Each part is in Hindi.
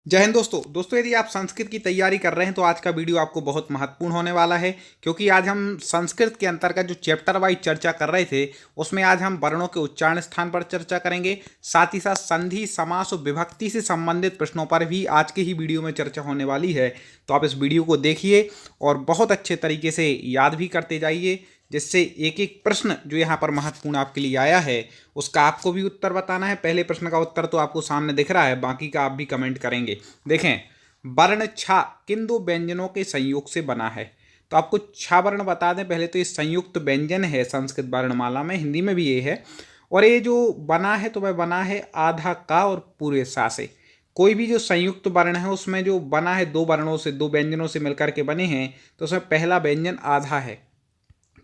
जय हिंद दोस्तों यदि आप संस्कृत की तैयारी कर रहे हैं तो आज का वीडियो आपको बहुत महत्वपूर्ण होने वाला है, क्योंकि आज हम संस्कृत के अंतर्गत जो चैप्टर वाइज चर्चा कर रहे थे उसमें आज हम वर्णों के उच्चारण स्थान पर चर्चा करेंगे। साथ ही साथ संधि, समास और विभक्ति से संबंधित प्रश्नों पर भी आज के ही वीडियो में चर्चा होने वाली है। तो आप इस वीडियो को देखिए और बहुत अच्छे तरीके से याद भी करते जाइए, जिससे एक एक प्रश्न जो यहाँ पर महत्वपूर्ण आपके लिए आया है उसका आपको भी उत्तर बताना है। पहले प्रश्न का उत्तर तो आपको सामने दिख रहा है, बाकी का आप भी कमेंट करेंगे। देखें, वर्ण छा किन दो व्यंजनों के संयोग से बना है? तो आपको छा वर्ण बता दें पहले, तो ये संयुक्त व्यंजन है संस्कृत वर्णमाला में, हिंदी में भी ये है। और ये जो बना है तो वह बना है आधा का और पूरे सा से। कोई भी जो संयुक्त वर्ण है उसमें जो बना है दो वर्णों से, दो व्यंजनों से मिलकर के बने हैं, तो उसमें पहला व्यंजन आधा है।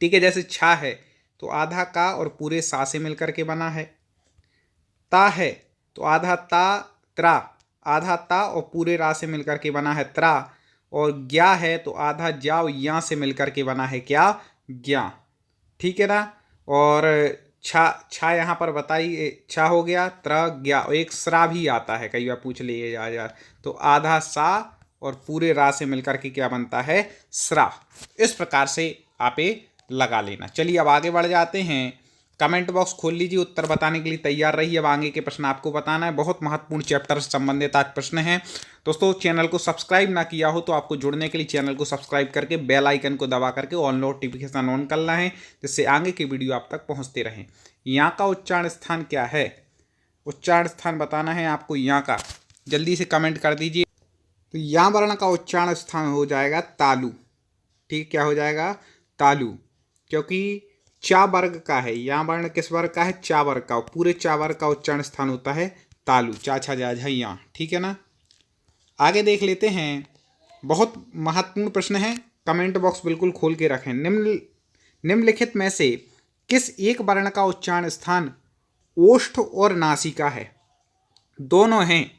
ठीक है, जैसे छा है तो आधा का और पूरे सा से मिलकर के बना है। ता है तो आधा ता त्रा, आधा ता और पूरे रा से मिलकर के बना है त्रा। और ज्ञा है तो आधा ज्या और या से मिलकर के बना है क्या? ज्ञा। ठीक है ना। और छा छा यहाँ पर बताइए, छा हो गया, त्र ज्ञा, और एक स्रा भी आता है, कई बार पूछ लिए यार। तो आधा सा और पूरे रा से मिलकर के क्या बनता है? स्रा। इस प्रकार से आप लगा लेना। चलिए अब आगे बढ़ जाते हैं। कमेंट बॉक्स खोल लीजिए, उत्तर बताने के लिए तैयार रहिए। अब आगे के प्रश्न आपको बताना है, बहुत महत्वपूर्ण चैप्टर से संबंधित आज प्रश्न हैं। दोस्तों, चैनल को सब्सक्राइब ना किया हो तो आपको जुड़ने के लिए चैनल को सब्सक्राइब करके बेल आइकन को दबा करके ऑल नोटिफिकेशन ऑन करना है, जिससे आगे की वीडियो आप तक पहुंचते रहें। यहाँ का उच्चारण स्थान क्या है? उच्चारण स्थान बताना है आपको यहाँ का, जल्दी से कमेंट कर दीजिए। तो यहाँ वर्ण का उच्चारण स्थान हो जाएगा तालु। ठीक, क्या हो जाएगा? तालु, क्योंकि चा वर्ग का है। यहाँ वर्ण किस वर्ग का है? चा वर्ग का। पूरे चा वर्ग का उच्चारण स्थान होता है तालु, चा छा जा झा यहाँ। ठीक है ना। आगे देख लेते हैं, बहुत महत्वपूर्ण प्रश्न है, कमेंट बॉक्स बिल्कुल खोल के रखें। निम्नलिखित में से किस एक वर्ण का उच्चारण स्थान ओष्ठ और नासिका है? दोनों हैं।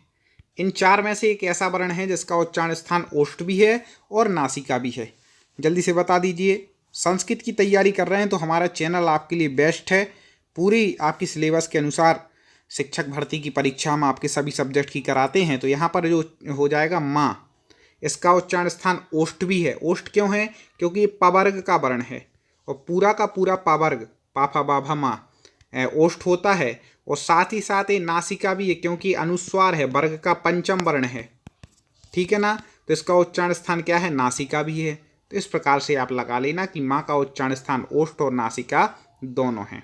इन चार में से एक ऐसा वर्ण है जिसका उच्चारण स्थान ओष्ठ भी है और नासिका भी है। जल्दी से बता दीजिए। संस्कृत की तैयारी कर रहे हैं तो हमारा चैनल आपके लिए बेस्ट है। पूरी आपकी सिलेबस के अनुसार शिक्षक भर्ती की परीक्षा हम आपके सभी सब्जेक्ट की कराते हैं। तो यहाँ पर जो हो जाएगा माँ, इसका उच्चारण स्थान ओष्ठ भी है। ओष्ठ क्यों है? क्योंकि ये पवर्ग का वर्ण है और पूरा का पूरा पवर्ग पाफा बाभा माँ ओष्ठ होता है। और साथ ही साथ ये नासिका भी है, क्योंकि अनुस्वार है, वर्ग का पंचम वर्ण है। ठीक है ना। तो इसका उच्चारण स्थान क्या है? नासिका भी है। तो इस प्रकार से आप लगा लेना कि माँ का उच्चारण स्थान ओष्ठ और नासिका दोनों हैं।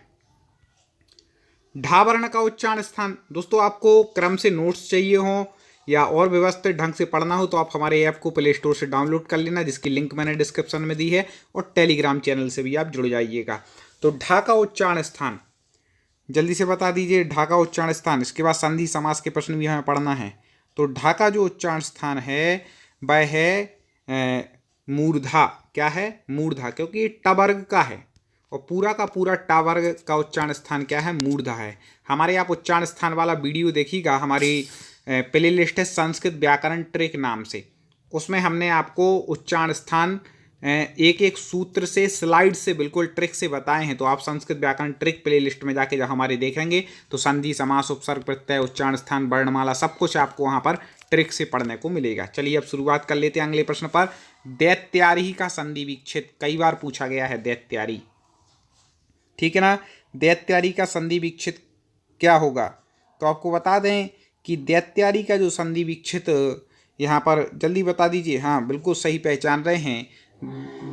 ढा वर्ण का उच्चारण स्थान, दोस्तों आपको क्रम से नोट्स चाहिए हो या और व्यवस्थित ढंग से पढ़ना हो तो आप हमारे ऐप को प्ले स्टोर से डाउनलोड कर लेना, जिसकी लिंक मैंने डिस्क्रिप्शन में दी है, और टेलीग्राम चैनल से भी आप जुड़ जाइएगा। तो ढा का उच्चारण स्थान जल्दी से बता दीजिए। ढा का उच्चारण स्थान, इसके बाद संधि समास के प्रश्न भी हमें पढ़ना है। तो ढा का जो उच्चारण स्थान है वह है मूर्धा। क्या है? मूर्धा, क्योंकि ये टवर्ग का है और पूरा का पूरा टावर्ग का उच्चारण स्थान क्या है? मूर्धा है। हमारे आप उच्चारण स्थान वाला वीडियो देखिएगा, हमारी प्ले लिस्ट है संस्कृत व्याकरण ट्रिक नाम से, उसमें हमने आपको उच्चारण स्थान एक एक सूत्र से, स्लाइड से, बिल्कुल ट्रिक से बताए हैं। तो आप संस्कृत व्याकरण ट्रिक प्ले लिस्ट में जाके जब हमारे देखेंगे तो संधि, समास, उपसर्ग, प्रत्यय, उच्चारण स्थान, वर्णमाला सब कुछ आपको वहाँ पर ट्रिक से पढ़ने को मिलेगा। चलिए अब शुरुआत कर लेते हैं अगले प्रश्न पर। दैत्यारी का संधि विच्छेद कई बार पूछा गया है। दैत्यारी, ठीक है ना। दैत्यारी का संधि विच्छेद क्या होगा? तो आपको बता दें कि दैत्यारी का जो संधि विच्छेद, यहाँ पर जल्दी बता दीजिए। हाँ, बिल्कुल सही पहचान रहे हैं।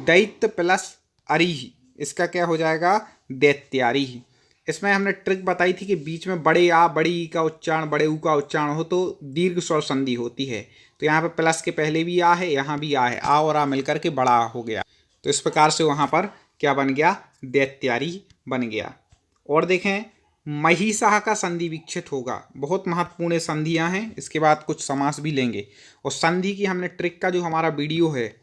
दैत्य प्लस अरी, इसका क्या हो जाएगा? दैत्यारी। इसमें हमने ट्रिक बताई थी कि बीच में बड़े आ, बड़ी ई का उच्चारण, बड़े ऊ का उच्चारण हो तो दीर्घ स्वर संधि होती है। तो यहाँ पे प्लस के पहले भी आ है, यहाँ भी आ है, आ और आ मिलकर के बड़ा हो गया। तो इस प्रकार से वहाँ पर क्या बन गया? दैत्यारी बन गया। और देखें, महिषा का संधि विच्छेद होगा। बहुत महत्वपूर्ण संधियाँ हैं, इसके बाद कुछ समास भी लेंगे। और संधि की हमने ट्रिक का जो हमारा वीडियो है,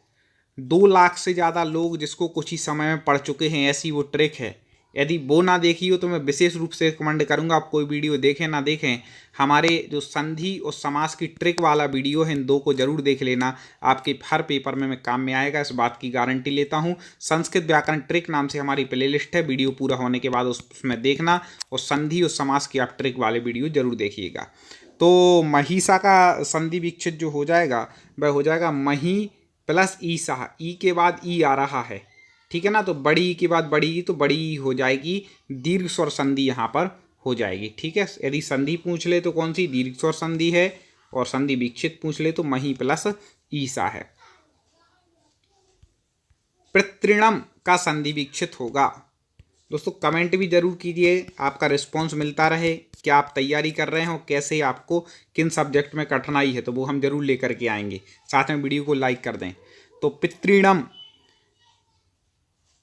2 लाख से ज़्यादा लोग जिसको कुछ ही समय में पढ़ चुके हैं, ऐसी वो ट्रिक है। यदि वो ना देखी हो तो मैं विशेष रूप से रिकमेंड करूंगा आप कोई वीडियो देखें ना देखें, हमारे जो संधि और समास की ट्रिक वाला वीडियो है, इन 2 को जरूर देख लेना। आपके हर पेपर में मैं काम में आएगा, इस बात की गारंटी लेता हूँ। संस्कृत व्याकरण ट्रिक नाम से हमारी प्लेलिस्ट है, वीडियो पूरा होने के बाद उसमें देखना और संधि और समास की आप ट्रिक वाले वीडियो जरूर देखिएगा। तो महिषा का संधि विच्छेद जो हो जाएगा वह हो जाएगा मही प्लस ईसा, ई के बाद ई आ रहा है, ठीक है ना। तो बड़ी ई के बाद बड़ी ई, तो बड़ी ई हो जाएगी, दीर्घ स्वर संधि यहाँ पर हो जाएगी, ठीक है। यदि संधि पूछ ले तो कौन सी, दीर्घ स्वर संधि है, और संधि विच्छेद पूछ ले तो मही प्लस ईसा है। पितृणम का संधि विच्छेद होगा। दोस्तों कमेंट भी जरूर कीजिए, आपका रिस्पॉन्स मिलता रहे, क्या आप तैयारी कर रहे हो, कैसे आपको किन सब्जेक्ट में कठिनाई है, तो वो हम जरूर लेकर के आएंगे। साथ में वीडियो को लाइक कर दें। तो पितृणम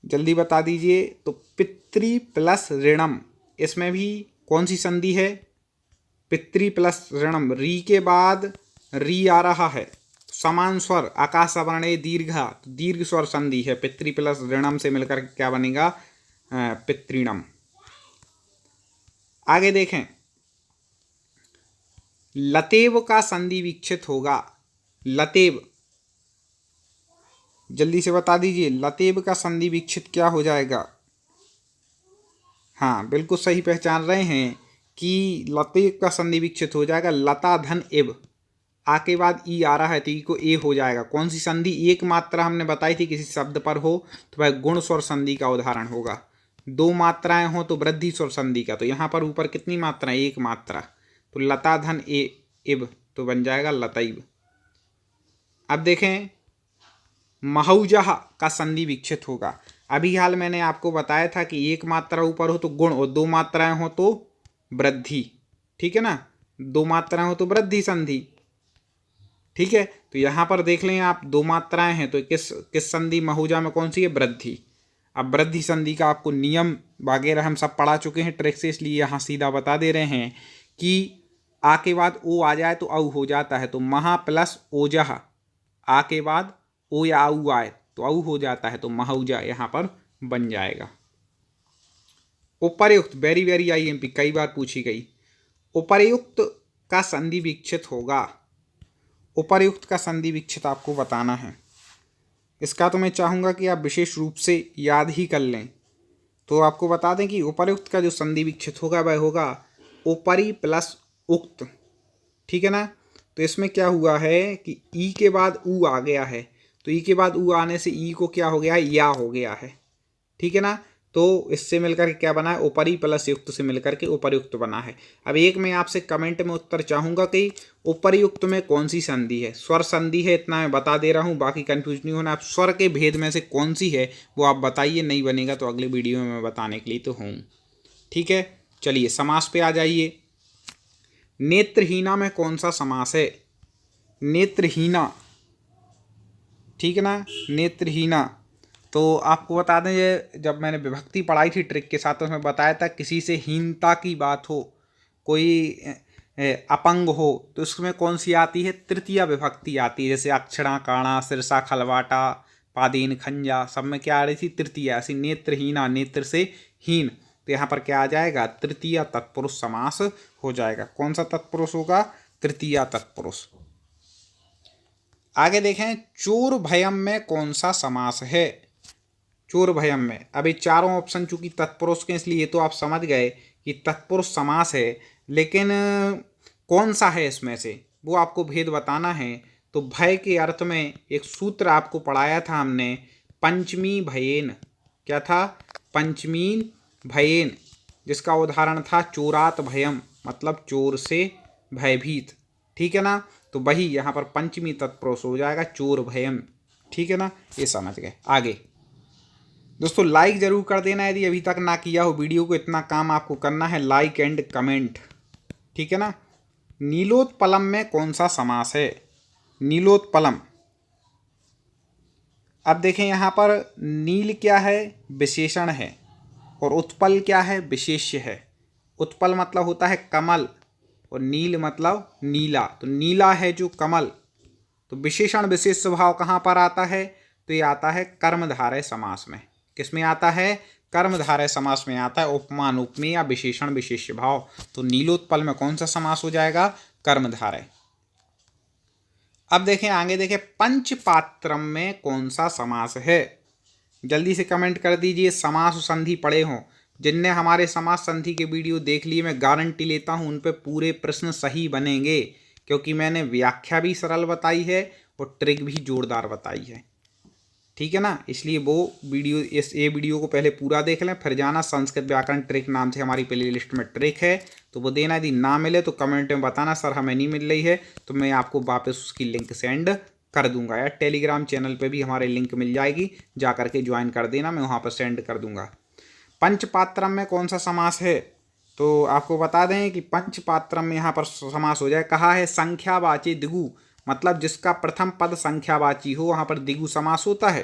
जल्दी बता दीजिए। तो पितृ प्लस ऋणम, इसमें भी कौन सी संधि है, पितृ प्लस ऋणम, री के बाद री आ रहा है, समान स्वर आकाश वर्णे दीर्घा, तो दीर्घ स्वर संधि है, पितृ प्लस ऋणम से मिलकर क्या बनेगा, पितृणम। आगे देखें, लतेव का संधि विच्छेद होगा। लतेव जल्दी से बता दीजिए, लतेव का संधि विच्छेद क्या हो जाएगा। हाँ बिल्कुल सही पहचान रहे हैं कि लतेव का संधि विच्छेद हो जाएगा लता धन एव, आ के बाद ई आ रहा है तो ई को ए हो जाएगा। कौन सी संधि, एक मात्रा हमने बताई थी किसी शब्द पर हो तो वह गुण स्वर संधि का उदाहरण होगा। दो मात्राएं हो तो वृद्धि स्वर संधि का। तो यहाँ पर ऊपर कितनी मात्रा, एक मात्रा, तो लता धन ए इब तो बन जाएगा लतैब। अब देखें, महौजह का संधि विच्छेद होगा। अभी हाल मैंने आपको बताया था कि एक मात्रा ऊपर हो तो गुण और दो मात्राएं हो तो वृद्धि, ठीक है ना, दो मात्राएं हो तो वृद्धि संधि, ठीक है। तो यहाँ पर देख लें आप, दो मात्राएं हैं तो किस संधि महौजा में कौन सी है, वृद्धि। अब वृद्धि संधि का आपको नियम वगैरह हम सब पढ़ा चुके हैं ट्रिक से, इसलिए यहाँ सीधा बता दे रहे हैं कि आ के बाद ओ आ जाए तो औ हो जाता है, तो महा प्लस ओजह, आ के बाद ओ या औ आए तो औ हो जाता है, तो महौजा यहाँ पर बन जाएगा। उपर्युक्त, वेरी वेरी आईएमपी, कई बार पूछी गई। उपर्युक्त का संधि विच्छेद होगा। उपर्युक्त का संधि विच्छेद आपको बताना है। इसका तो मैं चाहूँगा कि आप विशेष रूप से याद ही कर लें। तो आपको बता दें कि उपर्युक्त का जो संधि विच्छेद होगा वह होगा उपरि प्लस उक्त, ठीक है ना। तो इसमें क्या हुआ है कि ई के बाद ऊ आ गया है, तो ई के बाद ऊ आने से ई को क्या हो गया है, या हो गया है, ठीक है ना। तो इससे मिलकर के क्या बना है, उपरि प्लस युक्त से मिलकर के उपर्युक्त बना है। अब एक मैं आपसे कमेंट में उत्तर चाहूँगा कि उपर्युक्त में कौन सी संधि है, स्वर संधि है, इतना मैं बता दे रहा हूँ, बाकी कंफ्यूज नहीं होना। आप स्वर के भेद में से कौन सी है वो आप बताइए, नहीं बनेगा तो अगले वीडियो में मैं बताने के लिए तो हूँ, ठीक है। चलिए समास पे आ जाइए। नेत्रहीना में कौन सा समास है, नेत्रहीना, ठीक है ना, नेत्रहीना। तो आपको बता दें, ये जब मैंने विभक्ति पढ़ाई थी ट्रिक के साथ तो उसमें बताया था किसी से हीनता की बात हो, कोई अपंग हो, तो उसमें कौन सी आती है, तृतीया विभक्ति आती है। जैसे अक्षरा काणा सिरसा खलवाटा पादीन खंजा, सब में क्या आ रही थी, तृतीया। ऐसी नेत्रहीना, नेत्र से हीन, तो यहाँ पर क्या आ जाएगा, तृतीया तत्पुरुष समास हो जाएगा। कौन सा तत्पुरुष होगा, तृतीया तत्पुरुष। आगे देखें, चोर भयम में कौन सा समास है। चोर भयम में, अभी चारों ऑप्शन चूंकि तत्पुरुष के इसलिए तो आप समझ गए कि तत्पुरुष समास है, लेकिन कौन सा है इसमें से वो आपको भेद बताना है। तो भय के अर्थ में एक सूत्र आपको पढ़ाया था हमने, पंचमी भयेन, क्या था, पंचमी भयेन, जिसका उदाहरण था चोरात भयम, मतलब चोर से भयभीत, ठीक है ना। तो वही यहाँ पर पंचमी तत्पुरुष हो जाएगा, चोर भयम, ठीक है ना, ये समझ गए। आगे दोस्तों लाइक ज़रूर कर देना यदि अभी तक ना किया हो वीडियो को, इतना काम आपको करना है, लाइक एंड कमेंट, ठीक है ना। नीलोत्पलम में कौन सा समास है, नीलोत्पलम। अब देखें यहाँ पर नील क्या है, विशेषण है, और उत्पल क्या है, विशेष्य है। उत्पल मतलब होता है कमल और नील मतलब नीला, तो नीला है जो कमल। तो विशेषण विशेष स्वभाव कहाँ पर आता है, तो ये आता है कर्मधारय समास में। किस में आता है, कर्मधारय समास में आता है, उपमान उपमेय या विशेषण विशेष्य भाव। तो नीलोत्पल में कौन सा समास हो जाएगा, कर्मधारय। अब देखें आगे, देखें पंचपात्रम में कौन सा समास है। जल्दी से कमेंट कर दीजिए, समास संधि पढ़े हों, जिनने हमारे समास संधि के वीडियो देख लिए, मैं गारंटी लेता हूँ उन पे पूरे प्रश्न सही बनेंगे, क्योंकि मैंने व्याख्या भी सरल बताई है और ट्रिक भी जोरदार बताई है। ठीक है ना, इसलिए वो वीडियो ये वीडियो को पहले पूरा देख लें, फिर जाना संस्कृत व्याकरण ट्रिक नाम से हमारी प्ले लिस्ट में ट्रिक है, तो वो देना। यदि ना मिले तो कमेंट में बताना सर हमें नहीं मिल रही है, तो मैं आपको वापस उसकी लिंक सेंड कर दूंगा, या टेलीग्राम चैनल पे भी हमारे लिंक मिल जाएगी, जा करके ज्वाइन कर देना, मैं वहाँ पर सेंड कर दूंगा। पंचपात्रम में कौन सा समास है, तो आपको बता दें कि पंचपात्रम में यहाँ पर समास हो जाए, कहा है संख्यावाची दिगु, मतलब जिसका प्रथम पद संख्यावाची हो वहाँ पर दिगु समास होता है।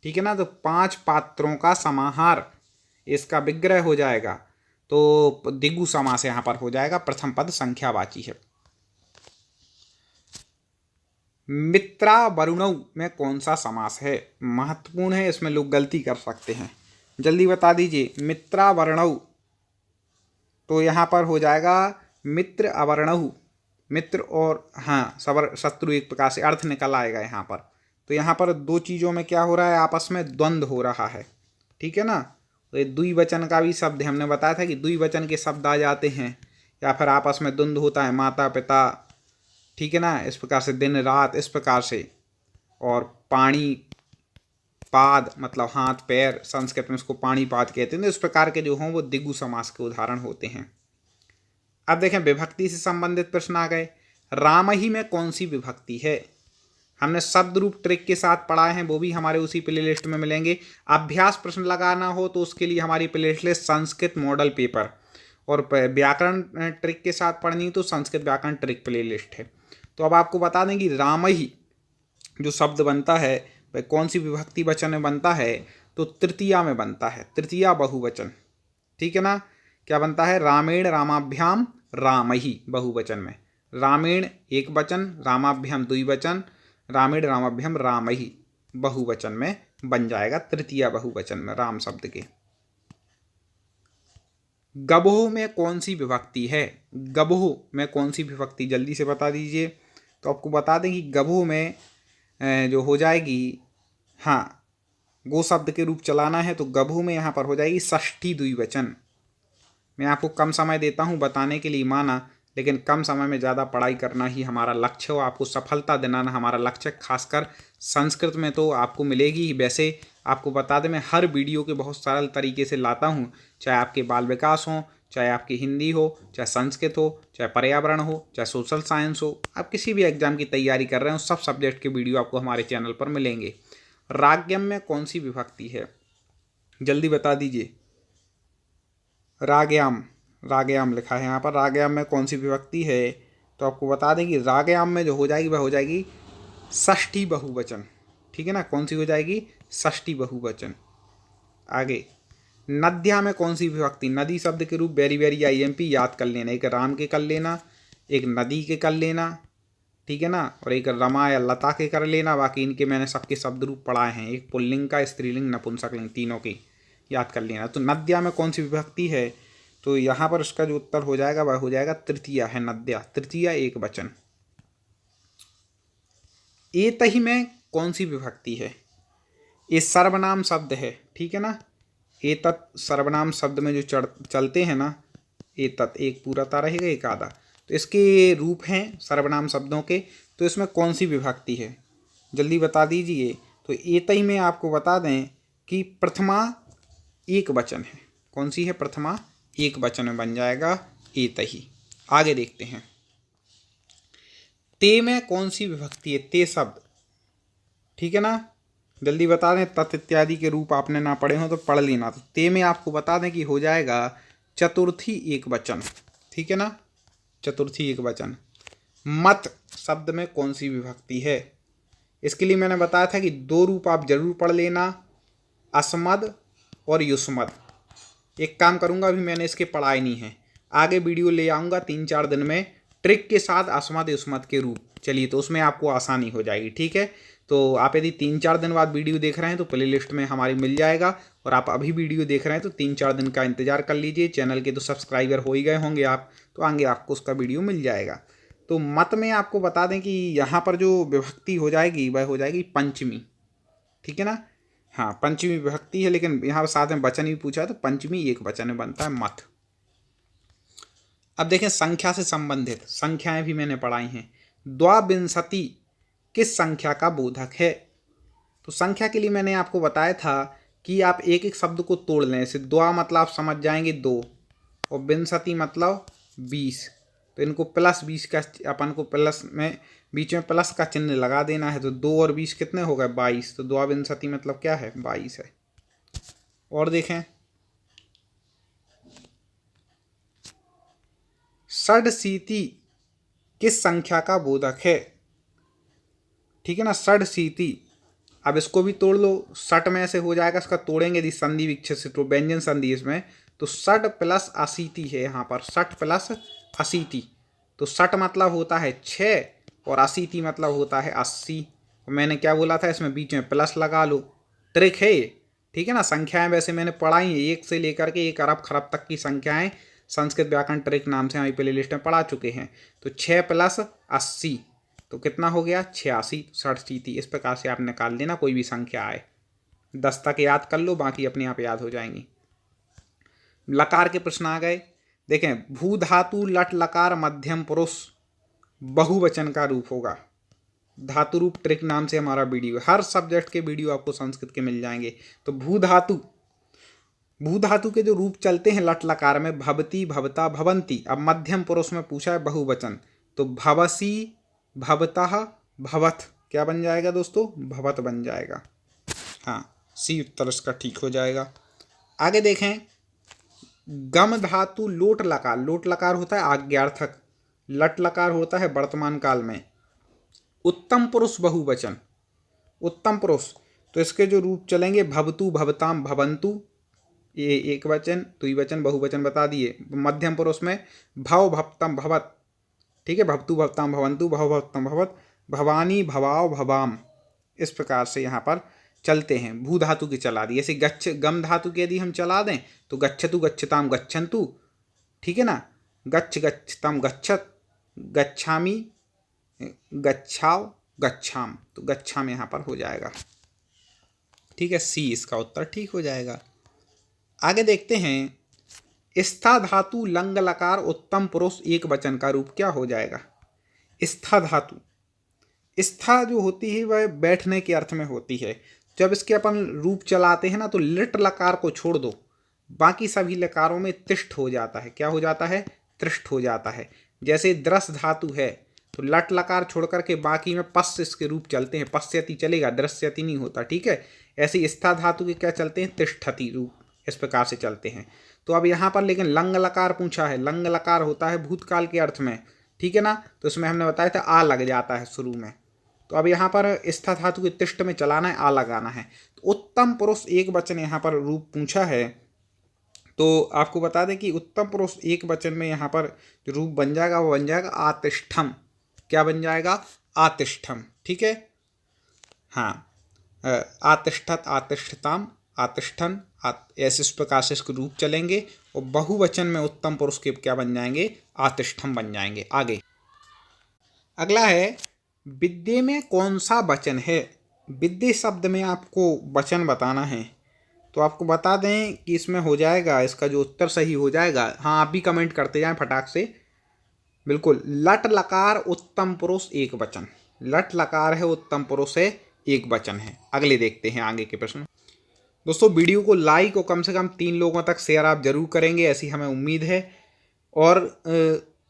ठीक है ना, तो 5 पात्रों का समाहार इसका विग्रह हो जाएगा, तो दिगु समास यहाँ पर हो जाएगा, प्रथम पद संख्यावाची है। मित्रा वरुणौ में कौन सा समास है, महत्वपूर्ण है, इसमें लोग गलती कर सकते हैं, जल्दी बता दीजिए। मित्रा वरुणौ, तो यहाँ पर हो जाएगा मित्र अवर्णहु, मित्र और हाँ सवर शत्रु एक प्रकार से अर्थ निकल आएगा यहाँ पर। तो यहाँ पर दो चीज़ों में क्या हो रहा है, आपस में द्वंद्व हो रहा है। ठीक है ना, तो ये द्विवचन का भी शब्द हमने बताया था कि द्विवचन के शब्द आ जाते हैं, या फिर आपस में द्वंद्व होता है, माता पिता, ठीक है ना, इस प्रकार से दिन रात, इस प्रकार से। और पाणी पाद मतलब हाथ पैर, संस्कृत में उसको पाणी पाद कहते हैं, तो इस प्रकार के जो हों वो दिगु समास के उदाहरण होते हैं। अब देखें विभक्ति से संबंधित प्रश्न आ गए। राम ही में कौन सी विभक्ति है, हमने शब्द रूप ट्रिक के साथ पढ़ाए हैं, वो भी हमारे उसी प्ले लिस्ट में मिलेंगे। अभ्यास प्रश्न लगाना हो तो उसके लिए हमारी play list Sanskrit model paper, और व्याकरण ट्रिक के साथ पढ़नी तो संस्कृत व्याकरण ट्रिक प्ले लिस्ट है। तो अब आपको बता दें कि राम ही जो शब्द बनता है वह कौन सी विभक्ति वचन में बनता है, तो तृतीया में बनता है, तृतीया बहुवचन। ठीक है ना, क्या बनता है, रामेण रामाभ्याम रामही बहुवचन में, रामेण एक वचन, रामाभ्याम द्विवचन, रामेण रामाभ्याम रामही बहुवचन में बन जाएगा, तृतीया बहुवचन में राम शब्द के। गबोह में कौन सी विभक्ति है, गबोह में कौन सी विभक्ति जल्दी से बता दीजिए। तो आपको बता दें कि गबोह में जो हो जाएगी, हाँ गो शब्द के रूप चलाना है, तो गबोह में यहाँ पर हो जाएगी षष्ठी द्विवचन। मैं आपको कम समय देता हूँ बताने के लिए माना, लेकिन कम समय में ज़्यादा पढ़ाई करना ही हमारा लक्ष्य हो, आपको सफलता दिलाना हमारा लक्ष्य, खासकर संस्कृत में तो आपको मिलेगी ही। वैसे आपको बता दें मैं हर वीडियो के बहुत सरल तरीके से लाता हूँ, चाहे आपके बाल विकास हो, चाहे आपकी हिंदी हो, चाहे संस्कृत हो, चाहे पर्यावरण हो, चाहे सोशल साइंस हो, आप किसी भी एग्जाम की तैयारी कर रहे हो, सब सब्जेक्ट के वीडियो आपको हमारे चैनल पर मिलेंगे। राग्यम में कौन सी विभक्ति है, जल्दी बता दीजिए। रागयाम, रागयाम लिखा है यहाँ पर, रागयाम में कौन सी विभक्ति है, तो आपको बता दें कि रागयाम में जो हो जाएगी वह हो जाएगी षष्ठी बहुवचन। ठीक है ना, कौन सी हो जाएगी, षष्ठी बहुवचन। आगे नद्या में कौन सी विभक्ति, नदी शब्द के रूप वेरी वेरी IMP याद कर लेना, एक राम के कर लेना, एक नदी के कर लेना, ठीक है ना, और एक रमा या लता के कर लेना, बाकी इनके मैंने सबके शब्द रूप पढ़ाए हैं, एक पुल्लिंग का, स्त्रीलिंग, नपुंसकलिंग, तीनों की याद कर लेना। तो नद्या में कौन सी विभक्ति है, तो यहाँ पर उसका जो उत्तर हो जाएगा वह हो जाएगा तृतीया है, नद्या, तृतीया एक वचन। एतहि में कौन सी विभक्ति है, ये सर्वनाम शब्द है। ठीक है ना, एतत् सर्वनाम शब्द में जो चलते हैं ना, एतत् एक पूरा ता रहेगा एक आधा, तो इसके रूप हैं सर्वनाम शब्दों के, तो इसमें कौन सी विभक्ति है जल्दी बता दीजिए। तो एतहि में आपको बता दें कि प्रथमा एक वचन है, कौन सी है, प्रथमा एक वचन में बन जाएगा एतहि। आगे देखते हैं, ते में कौन सी विभक्ति है, ते शब्द। ठीक है ना, जल्दी बता दें, तत् इत्यादि के रूप आपने ना पढ़े हो तो पढ़ लेना। तो ते में आपको बता दें कि हो जाएगा चतुर्थी एक वचन। ठीक है ना, चतुर्थी एक वचन। मत शब्द में कौन सी विभक्ति है, इसके लिए मैंने बताया था कि दो रूप आप जरूर पढ़ लेना, अस्मद और युष्मद। एक काम करूंगा, अभी मैंने इसके पढ़ाई नहीं है, आगे वीडियो ले आऊँगा 3-4 दिन में ट्रिक के साथ अस्मद युष्मद के रूप, चलिए तो उसमें आपको आसानी हो जाएगी। ठीक है, तो आप यदि 3-4 दिन बाद वीडियो देख रहे हैं तो प्ले लिस्ट में हमारी मिल जाएगा, और आप अभी वीडियो देख रहे हैं तो 3-4 दिन का इंतजार कर लीजिए। चैनल के तो सब्सक्राइबर हो ही गए होंगे आप, तो आगे आपको उसका वीडियो मिल जाएगा। तो मत में आपको बता दें कि यहाँ पर जो विभक्ति हो जाएगी वह हो जाएगी पंचमी। ठीक है ना, हाँ, पंचमी विभक्ति है, लेकिन यहाँ पर साथ में वचन भी पूछा है तो पंचमी एक वचन में बनता है मथ। अब देखें संख्या से संबंधित संख्याएं भी मैंने पढ़ाई हैं। द्वाविंशति किस संख्या का बोधक है? तो संख्या के लिए मैंने आपको बताया था कि आप एक एक शब्द को तोड़ लें। जैसे द्वा मतलब आप समझ जाएंगे 2 और विंशति मतलब 20, तो इनको +20 का अपन को प्लस में बीच में प्लस का चिन्ह लगा देना है। तो 2 और 20 कितने हो गए? 22। तो द्वाविंशति मतलब क्या है? 22 है। और देखें षड्शीति किस संख्या का बोधक है? ठीक है ना, षड्शीति। अब इसको भी तोड़ लो, षट में ऐसे हो जाएगा, इसका तोड़ेंगे यदि संधि विच्छेद से तो व्यंजन संधि इसमें, तो षट प्लस अशीति है यहाँ पर, षट प्लस अशीति। तो षट मतलब होता है 6 और अशीति मतलब होता है 80। मैंने क्या बोला था, इसमें बीच में प्लस लगा लो, ट्रिक है ये। ठीक है ना, संख्याएं वैसे मैंने पढ़ाई हैं 1 से लेकर के 1 अरब खरब तक की संख्याएं संस्कृत व्याकरण ट्रिक नाम से हमारी प्ले लिस्ट में पढ़ा चुके हैं। तो 6 + 80 तो कितना हो गया? 86। षड्शीति इस प्रकार से आप निकाल देना कोई भी संख्या आए। 10 तक याद कर लो, बाकी अपने आप याद हो जाएंगी। लकार के प्रश्न आ गए। देखें भू धातु लट लकार मध्यम पुरुष बहुवचन का रूप होगा। धातु रूप ट्रिक नाम से हमारा वीडियो, हर सब्जेक्ट के वीडियो आपको संस्कृत के मिल जाएंगे। तो भू धातु के जो रूप चलते हैं लट लकार में, भवती भवता भवंती। अब मध्यम पुरुष में पूछा है बहुवचन, तो भवसी भवतः भवत क्या बन जाएगा दोस्तों? भवत बन जाएगा। हाँ, सी उत्तर इसका ठीक हो जाएगा। आगे देखें गम धातु लोट लकार होता है आज्ञार्थक, लट लकार होता है वर्तमान काल में। उत्तम पुरुष बहुवचन, उत्तम पुरुष तो इसके जो रूप चलेंगे भवतु भवताम भवंतु, ये एक वचन, द्विवचन बहुवचन बता दिए। मध्यम पुरुष में भव भवतम भवत, ठीक है, भवतु भवताम भवंतु भव भवतम भवत, भवानी भवाव भवाम। इस प्रकार से यहाँ पर चलते हैं। भू धातु की चला दी। ऐसे गम धातु की यदि हम चला दें तो गच्छतु गच्छताम गच्छन्तु, ठीक है ना, गच्छ गच्छताम गच्छत, गच्छामि गच्छाव गच्छाम, तो गच्छाम यहाँ पर हो जाएगा। ठीक है, सी इसका उत्तर ठीक हो जाएगा। आगे देखते हैं स्था धातु लंग लकार उत्तम पुरुष एक वचन का रूप क्या हो जाएगा? स्था धातु, स्था जो होती है वह बैठने के अर्थ में होती है। जब इसके अपन रूप चलाते हैं ना तो लिट लकार को छोड़ दो, बाकी सभी लकारों में तिष्ठ हो जाता है। क्या हो जाता है? त्रिष्ठ हो जाता है। जैसे द्रस धातु है तो लट लकार छोड़ करके बाकी में पश्य इसके रूप चलते हैं, पश्यति चलेगा, दृश्यति नहीं होता। ठीक है, ऐसे स्था धातु के क्या चलते हैं? तिष्ठति रूप, इस प्रकार से चलते हैं। तो अब यहाँ पर लेकिन लंग लकार पूछा है, लंग लकार होता है भूतकाल के अर्थ में, ठीक है ना, तो इसमें हमने बताया था आ लग जाता है शुरू में। तो अब यहाँ पर स्था धातु के तिष्ठ में चलाना है, आ लगाना है। तो उत्तम पुरुष एक वचन यहाँ पर रूप पूछा है, तो आपको बता दें कि उत्तम पुरुष एक वचन में यहाँ पर जो रूप बन जाएगा वो बन जाएगा आतिष्ठम। क्या बन जाएगा? आतिष्ठम। ठीक है, हाँ, आतिष्ठत आतिष्ठताम आतिष्ठन, ऐसे इस प्रकार से इसके रूप चलेंगे और बहुवचन में उत्तम पुरुष के क्या बन जाएंगे? आतिष्ठम बन जाएंगे। आगे अगला है विद्ये में कौन सा वचन है? विद्ये शब्द में आपको वचन बताना है, तो आपको बता दें कि इसमें हो जाएगा, इसका जो उत्तर सही हो जाएगा, हाँ आप भी कमेंट करते जाएं फटाक से, बिल्कुल, लट लकार उत्तम पुरुष एक वचन, लट लकार है उत्तम पुरुष है एक वचन है। अगले देखते हैं आगे के प्रश्न। दोस्तों वीडियो को लाइक और कम से कम 3 लोगों तक शेयर आप जरूर करेंगे, ऐसी हमें उम्मीद है। और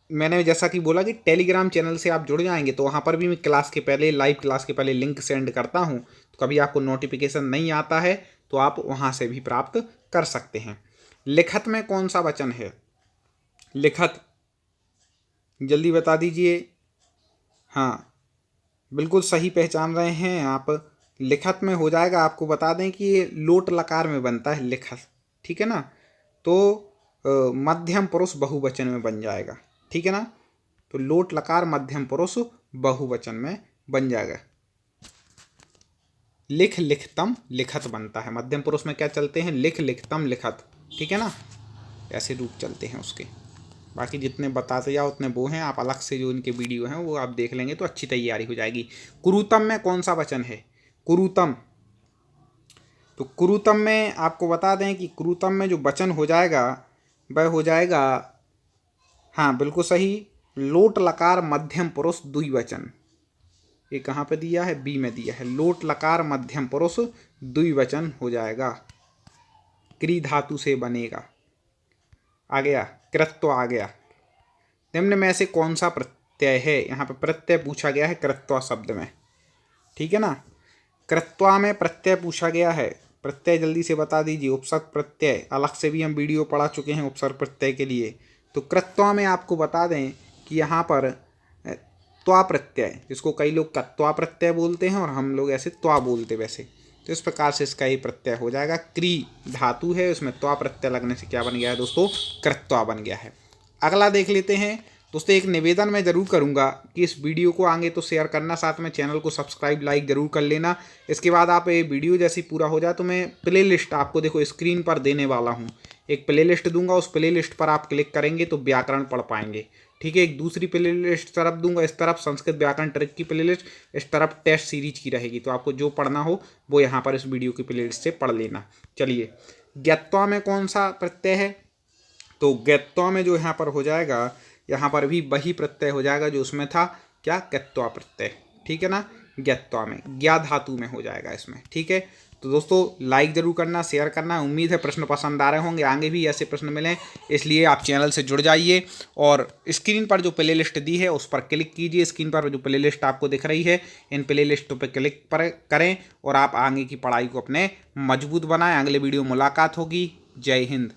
मैंने जैसा कि बोला कि टेलीग्राम चैनल से आप जुड़ जाएंगे तो वहाँ पर भी मैं क्लास के पहले, लाइव क्लास के पहले लिंक सेंड करता हूँ, तो कभी आपको नोटिफिकेशन नहीं आता है तो आप वहाँ से भी प्राप्त कर सकते हैं। लिखत में कौन सा वचन है? लिखत, जल्दी बता दीजिए। हाँ बिल्कुल सही पहचान रहे हैं आप, लिखत में हो जाएगा। आपको बता दें कि ये लोट लकार में बनता है लिखत, ठीक है ना, तो मध्यम पुरुष बहुवचन में बन जाएगा। ठीक है ना, तो लोट लकार मध्यम पुरुष बहुवचन में बन जाएगा। लिख लिखतम लिखत बनता है, मध्यम पुरुष में क्या चलते हैं? लिख लिखतम लिखत, ठीक है ना, ऐसे रूप चलते हैं उसके। बाकी जितने बताते जाओ उतने वो हैं, आप अलग से जो इनके वीडियो हैं वो आप देख लेंगे तो अच्छी तैयारी हो जाएगी। कुरुतम में कौन सा वचन है? कुरुतम, तो क्रूतम में आपको बता दें कि क्रूतम में जो वचन हो जाएगा वह हो जाएगा, हाँ बिल्कुल सही, लोट लकार मध्यम पुरुष द्विवचन। ये कहाँ पे दिया है? बी में दिया है। लोट लकार मध्यम पुरुष द्विवचन हो जाएगा, क्री धातु से बनेगा। आ गया, कृत्व आ गया। निम्न में से कौन सा प्रत्यय है? यहाँ पे प्रत्यय पूछा गया है कृत्वा शब्द में, ठीक है ना। कृत्वा में प्रत्यय पूछा गया है, प्रत्यय जल्दी से बता दीजिए। उपसर्ग प्रत्यय अलग से भी हम वीडियो पढ़ा चुके हैं उपसर्ग प्रत्यय के लिए। तो कृत्वा में आपको बता दें कि यहाँ पर त्वा प्रत्यय, जिसको कई लोग कत्वा प्रत्यय बोलते हैं और हम लोग ऐसे त्वा बोलते वैसे, तो इस प्रकार से इसका ये प्रत्यय हो जाएगा। क्री धातु है, उसमें त्वा प्रत्यय लगने से क्या बन गया है दोस्तों? कृत्वा बन गया है। अगला देख लेते हैं दोस्तों। एक निवेदन मैं ज़रूर करूंगा कि इस वीडियो को आगे तो शेयर करना, साथ में चैनल को सब्सक्राइब लाइक ज़रूर कर लेना। इसके बाद आप ये वीडियो जैसी पूरा हो जाए तो मैं प्ले लिस्ट आपको देखो स्क्रीन पर देने वाला हूँ। एक प्ले लिस्ट दूंगा, उस प्ले लिस्ट पर आप क्लिक करेंगे तो व्याकरण पढ़ पाएंगे, ठीक है। एक दूसरी प्ले लिस्ट तरफ दूंगा, इस तरफ संस्कृत व्याकरण ट्रिक की प्ले लिस्ट, इस तरफ टेस्ट सीरीज की रहेगी। तो आपको जो पढ़ना हो वो यहाँ पर इस वीडियो की प्ले लिस्ट से पढ़ लेना। चलिए, ज्ञत्वा में कौन सा प्रत्यय है? तो ज्ञत्वा में जो यहाँ पर हो जाएगा, यहाँ पर भी वही प्रत्यय हो जाएगा जो उसमें था, क्या? क्त्वा प्रत्यय, ठीक है ना। ज्ञत्वा में ज्ञा धातु में हो जाएगा इसमें, ठीक है। तो दोस्तों लाइक ज़रूर करना, शेयर करना। उम्मीद है प्रश्न पसंद आ रहे होंगे, आगे भी ऐसे प्रश्न मिलें, इसलिए आप चैनल से जुड़ जाइए और स्क्रीन पर जो प्ले लिस्ट दी है उस पर क्लिक कीजिए। स्क्रीन पर जो प्ले लिस्ट आपको दिख रही है, इन प्ले लिस्टों पर क्लिक पर करें और आप आगे की पढ़ाई को अपने मजबूत बनाएं। अगले वीडियो मुलाकात होगी। जय हिंद।